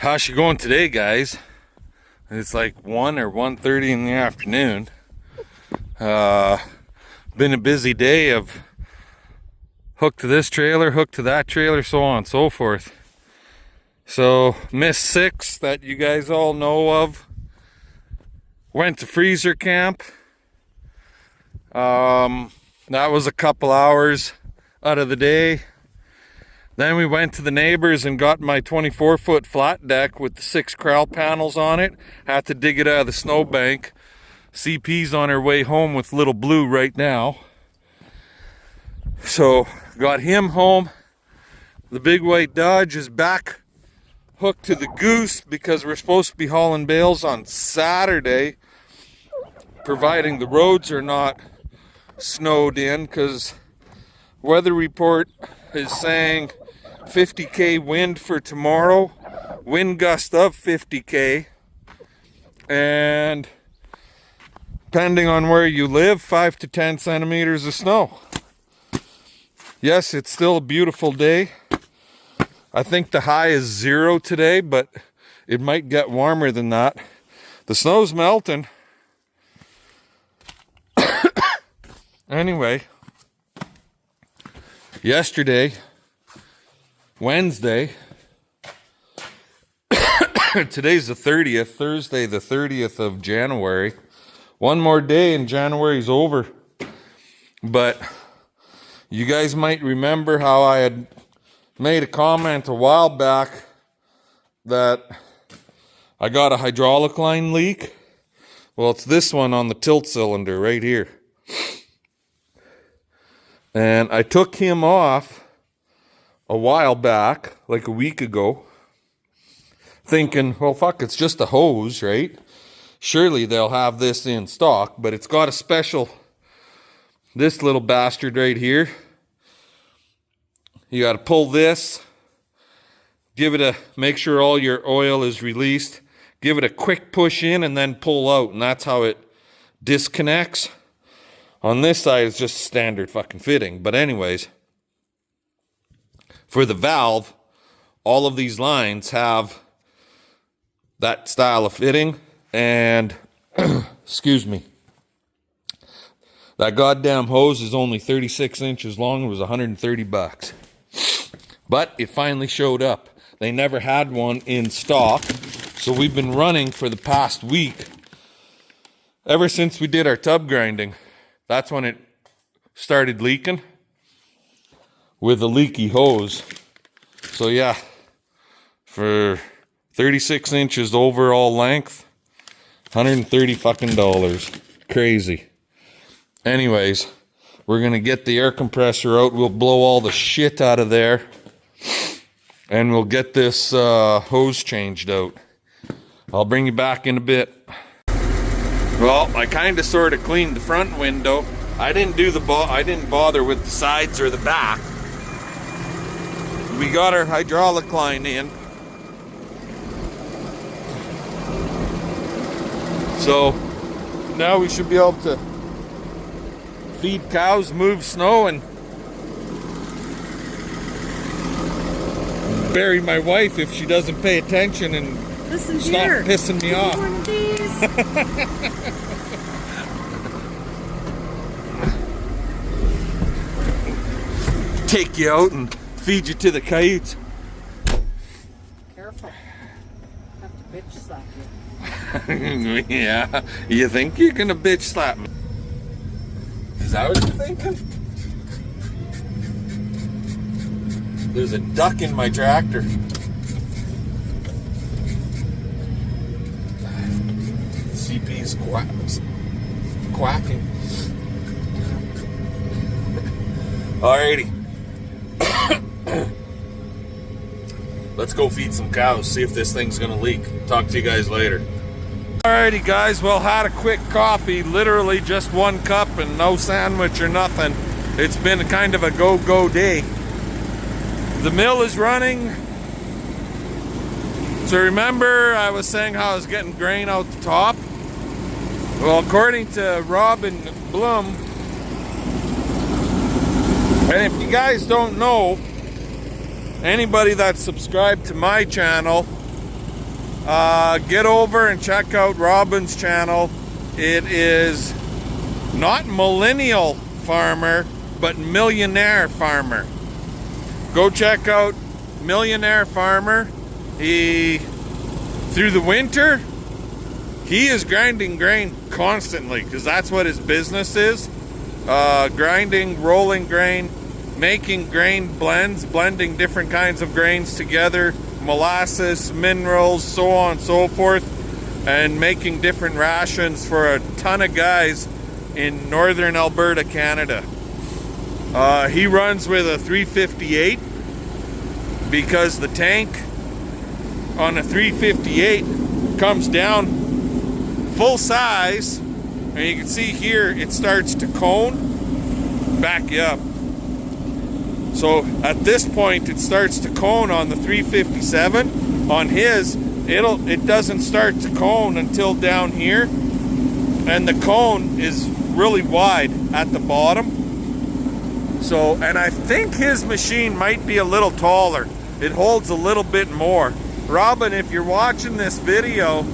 How's she going today, guys? It's like 1 or 1:30 in the afternoon. Been a busy day of hook to this trailer, hook to that trailer, so on and so forth. So, Miss 6 that you guys all know of went to freezer camp. That was a couple hours out of the day. Then we went to the neighbors and got my 24-foot flat deck with the 6 corral panels on it. Had to dig it out of the snowbank. CP's on her way home with little Blue right now. So, got him home. The big white Dodge is back hooked to the Goose because we're supposed to be hauling bales on Saturday, providing the roads are not snowed in, because weather report is saying 50k wind for tomorrow, wind gust of 50k, and depending on where you live, 5 to 10 centimeters of snow. Yes, it's still a beautiful day. I think the high is 0 today, but it might get warmer than that. The snow's melting. Anyway, yesterday, Wednesday, today's the 30th, Thursday the 30th of January. One more day and January's over. But you guys might remember how I had made a comment a while back that I got a hydraulic line leak. Well, it's this one on the tilt cylinder right here. And I took him off a while back, like a week ago, thinking, well, fuck, it's just a hose, right? Surely they'll have this in stock, but it's got a special, this little bastard right here. You got to pull this, give it a, make sure all your oil is released, give it a quick push in and then pull out, and that's how it disconnects. On this side, it's just standard fucking fitting. But anyways, for the valve, all of these lines have that style of fitting. And, excuse me, that goddamn hose is only 36 inches long. It was 130 bucks. But it finally showed up. They never had one in stock. So we've been running for the past week. Ever since we did our tub grinding. That's when it started leaking with a leaky hose. So yeah, for 36 inches overall length, $130 fucking. Crazy. Anyways, we're gonna get the air compressor out. We'll blow all the shit out of there, and we'll get this hose changed out. I'll bring you back in a bit. Well, I kind of sort of cleaned the front window. I didn't do I didn't bother with the sides or the back. We got our hydraulic line in. So now we should be able to feed cows, move snow, and bury my wife if she doesn't pay attention and stop pissing me off. Take you out and feed you to the coyotes. Careful. I have to bitch slap you. Yeah, you think you're gonna bitch slap me? Is that what you're thinking? There's a duck in my tractor. CP's quacking. Alrighty. Let's go feed some cows, see if this thing's gonna leak. Talk to you guys later. Alrighty guys, well, had a quick coffee, literally just 1 cup and no sandwich or nothing. It's been kind of a go-go day. The mill is running. So remember I was saying how I was getting grain out the top? Well, according to Rob and Bloom, and if you guys don't know, anybody that's subscribed to my channel get over and check out Robin's channel. It is not Millennial Farmer, but Millionaire Farmer. Go check out Millionaire Farmer. Through the winter, he is grinding grain constantly because that's what his business is. Grinding, rolling grain, making grain blends, blending different kinds of grains together, molasses, minerals, so on and so forth, and making different rations for a ton of guys in northern Alberta, Canada. He runs with a 358 because the tank on a 358 comes down full size, and you can see here it starts to cone, back you up. So at this point it starts to cone on the 357. On his, it doesn't start to cone until down here, and the cone is really wide at the bottom. So, and I think his machine might be a little taller. It holds a little bit more. Robin, if you're watching this video,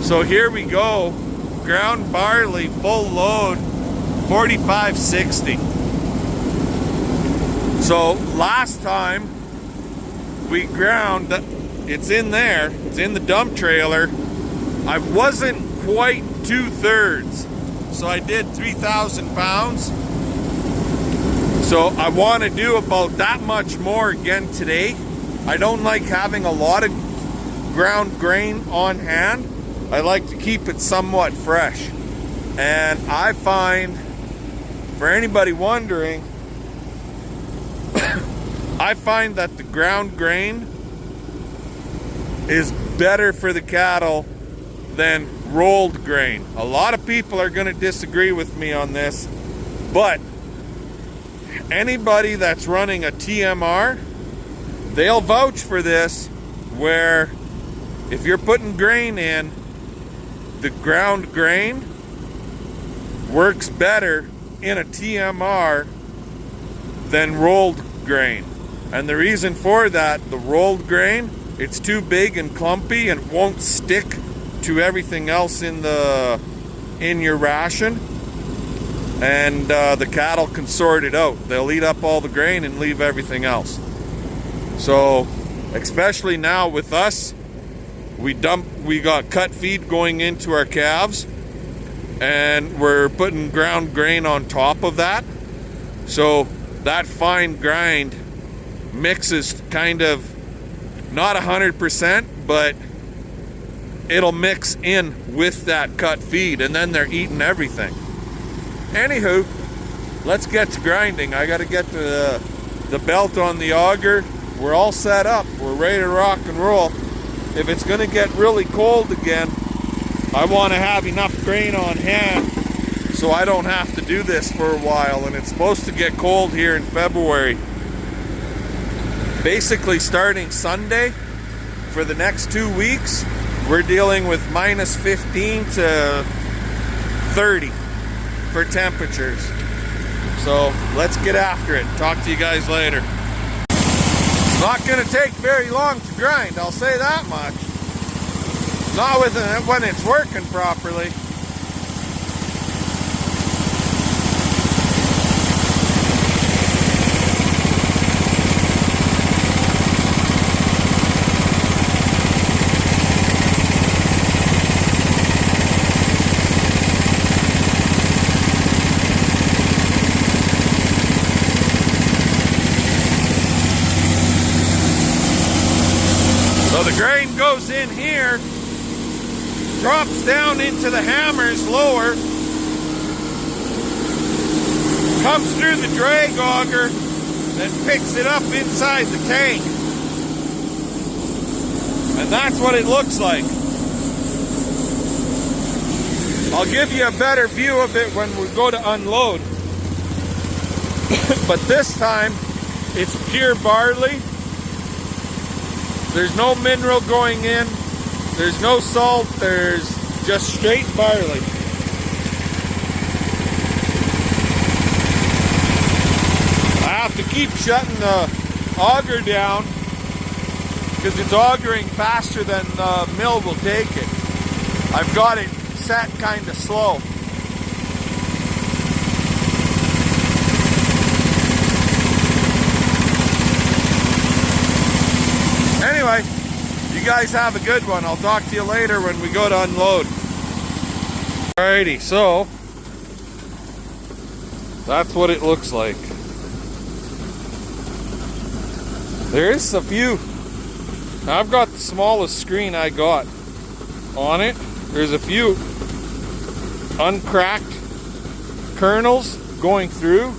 so here we go, ground barley, full load, 4560. So last time we ground, it's in there, it's in the dump trailer. I wasn't quite 2/3, so I did 3,000 pounds. So I want to do about that much more again today. I don't like having a lot of ground grain on hand. I like to keep it somewhat fresh. And I find, for anybody wondering, I find that the ground grain is better for the cattle than rolled grain. A lot of people are going to disagree with me on this, but anybody that's running a TMR, they'll vouch for this, where if you're putting grain in, the ground grain works better in a TMR than rolled grain. And the reason for that, the rolled grain, it's too big and clumpy and won't stick to everything else in your ration, and the cattle can sort it out. They'll eat up all the grain and leave everything else. So especially now with us, we got cut feed going into our calves, and we're putting ground grain on top of that. So that fine grind mixes kind of, not 100%, but it'll mix in with that cut feed, and then they're eating everything. Anywho, let's get to grinding. I got to get the belt on the auger. We're all set up. We're ready to rock and roll. If it's going to get really cold again, I want to have enough grain on hand so I don't have to do this for a while. And it's supposed to get cold here in February. Basically starting Sunday for the next 2 weeks, we're dealing with minus 15 to 30 for temperatures. So let's get after it. Talk to you guys later. Not going to take very long to grind, I'll say that much. Not when it's working properly. So the grain goes in here, drops down into the hammers lower, comes through the drag auger, and picks it up inside the tank. And that's what it looks like. I'll give you a better view of it when we go to unload. But this time, it's pure barley. There's no mineral going in. There's no salt. There's just straight barley. I have to keep shutting the auger down because it's augering faster than the mill will take it. I've got it set kind of slow. Anyway, you guys have a good one. I'll talk to you later when we go to unload. Alrighty, so that's what it looks like. There's a few. Now, I've got the smallest screen I got on it. There's a few uncracked kernels going through,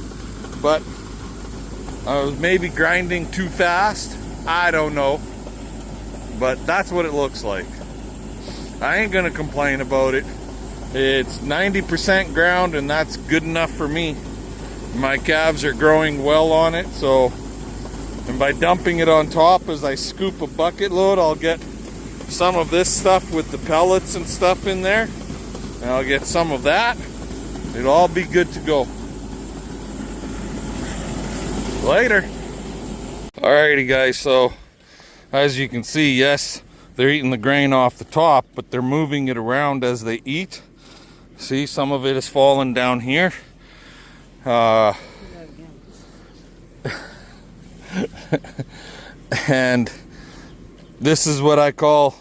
but I was maybe grinding too fast. I don't know, but that's what it looks like. I ain't gonna complain about it. It's 90% ground, and that's good enough for me. My calves are growing well on it, so, and by dumping it on top as I scoop a bucket load, I'll get some of this stuff with the pellets and stuff in there, and I'll get some of that. It'll all be good to go. Later. Alrighty guys, so as you can see, yes, they're eating the grain off the top, but they're moving it around as they eat. See, some of it is falling down here. And this is what I call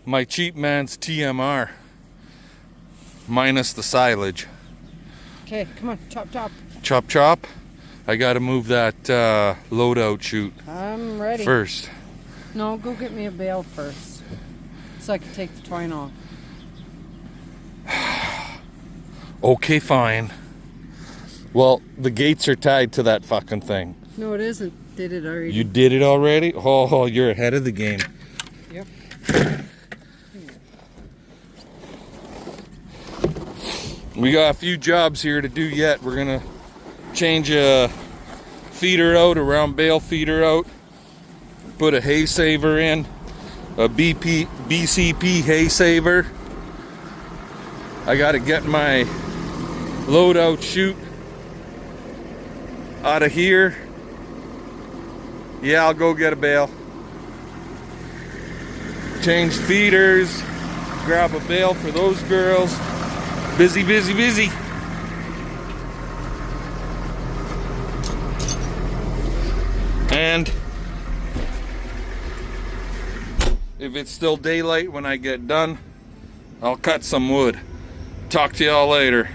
my cheap man's TMR, minus the silage. Okay, come on, chop, chop. Chop, chop. I gotta move that loadout chute. I'm ready. First. No, go get me a bale first, so I can take the twine off. Okay, fine. Well, the gates are tied to that fucking thing. No, it isn't. Did it already. You did it already? Oh, you're ahead of the game. Yep. We got a few jobs here to do yet. We're gonna change a feeder out, a round bale feeder out, put a hay saver in, a BCP hay saver. I gotta get my loadout chute out of here. Yeah, I'll go get a bale. Change feeders, grab a bale for those girls. Busy, busy, busy. And if it's still daylight when I get done, I'll cut some wood. Talk to y'all later.